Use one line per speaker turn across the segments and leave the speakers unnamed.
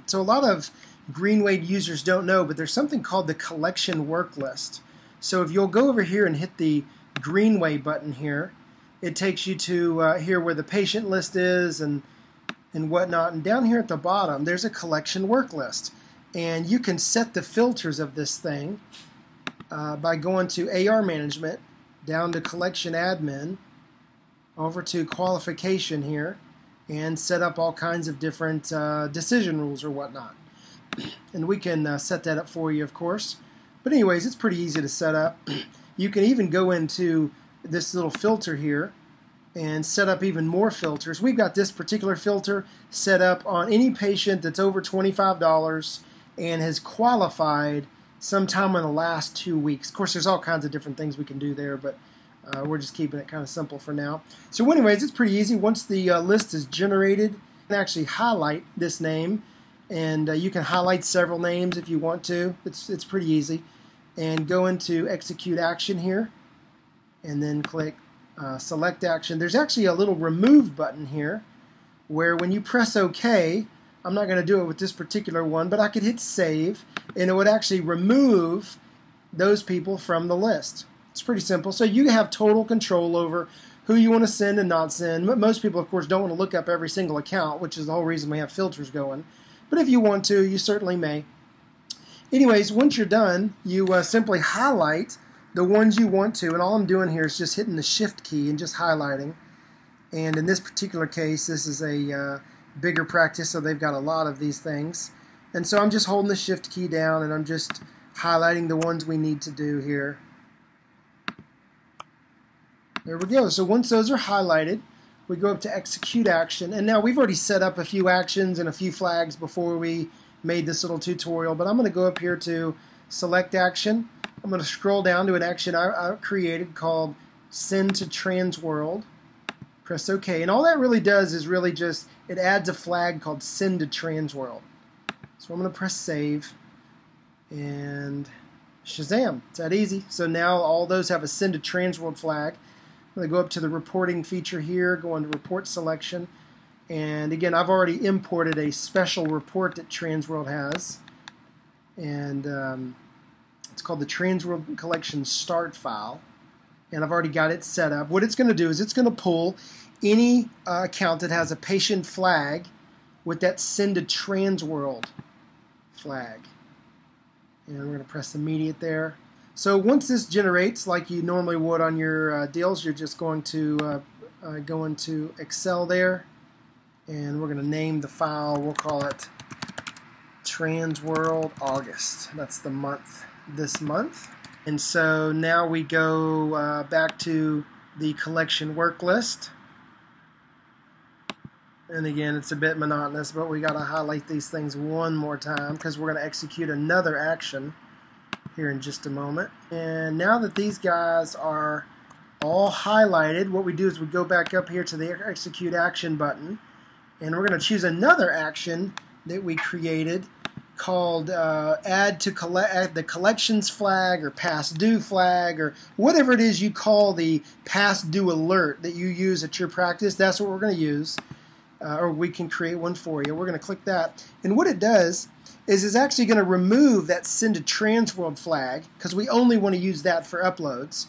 So a lot of Greenway users don't know, but there's something called the collection work list. So if you'll go over here and hit the Greenway button here, it takes you to here where the patient list is and whatnot. And down here at the bottom, there's a collection work list. And you can set the filters of this thing by going to AR management, down to collection admin, over to qualification here, and set up all kinds of different decision rules or whatnot. And we can set that up for you, of course. But anyways, it's pretty easy to set up. You can even go into this little filter here and set up even more filters. We've got this particular filter set up on any patient that's over $25 and has qualified sometime in the last 2 weeks. Of course, there's all kinds of different things we can do there, but we're just keeping it kind of simple for now. So anyways, it's pretty easy. Once the list is generated, you can actually highlight this name, and you can highlight several names if you want to. It's pretty easy. And go into execute action here, and then click select action. There's actually a little remove button here, where when you press OK, I'm not going to do it with this particular one, but I could hit save, and it would actually remove those people from the list. It's pretty simple. So you have total control over who you want to send and not send. Most people, of course, don't want to look up every single account, which is the whole reason we have filters going. But if you want to, you certainly may. Anyways, once you're done, you simply highlight the ones you want to, and all I'm doing here is just hitting the shift key and just highlighting. And in this particular case, this is a bigger practice, so they've got a lot of these things. And so I'm just holding the shift key down, and I'm just highlighting the ones we need to do here. There we go. So once those are highlighted, we go up to execute action. And now we've already set up a few actions and a few flags before we made this little tutorial, but I'm going to go up here to select action. I'm going to scroll down to an action I created called send to Transworld. Press OK. And all that really does is really just, it adds a flag called send to Transworld. So I'm going to press save, and shazam, it's that easy. So now all those have a send to Transworld flag. I'm going to go up to the reporting feature here, go into report selection, and again, I've already imported a special report that Transworld has, and it's called the Transworld Collection Start file, and I've already got it set up. What it's going to do is it's going to pull any account that has a patient flag with that send to Transworld flag, and we're going to press immediate there. So once this generates, like you normally would on your deals, you're just going to go into Excel there, and we're going to name the file. We'll call it Transworld August. That's the month, this month. And so now we go back to the collection work list. And again, it's a bit monotonous, but we got to highlight these things one more time because we're going to execute another action here in just a moment. And now that these guys are all highlighted, what we do is we go back up here to the execute action button, and we're going to choose another action that we created called add the collections flag or past due flag, or whatever it is you call the past due alert that you use at your practice. That's what we're going to use, or we can create one for you. We're going to click that, and what it does is it's actually going to remove that send to Transworld flag because we only want to use that for uploads,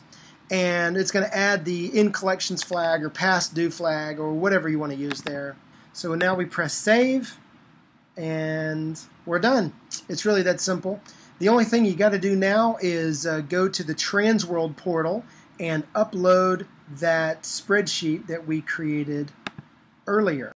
and it's going to add the in collections flag or past due flag or whatever you want to use there. So now we press save, and we're done. It's really that simple. The only thing you got to do now is go to the Transworld portal and upload that spreadsheet that we created earlier.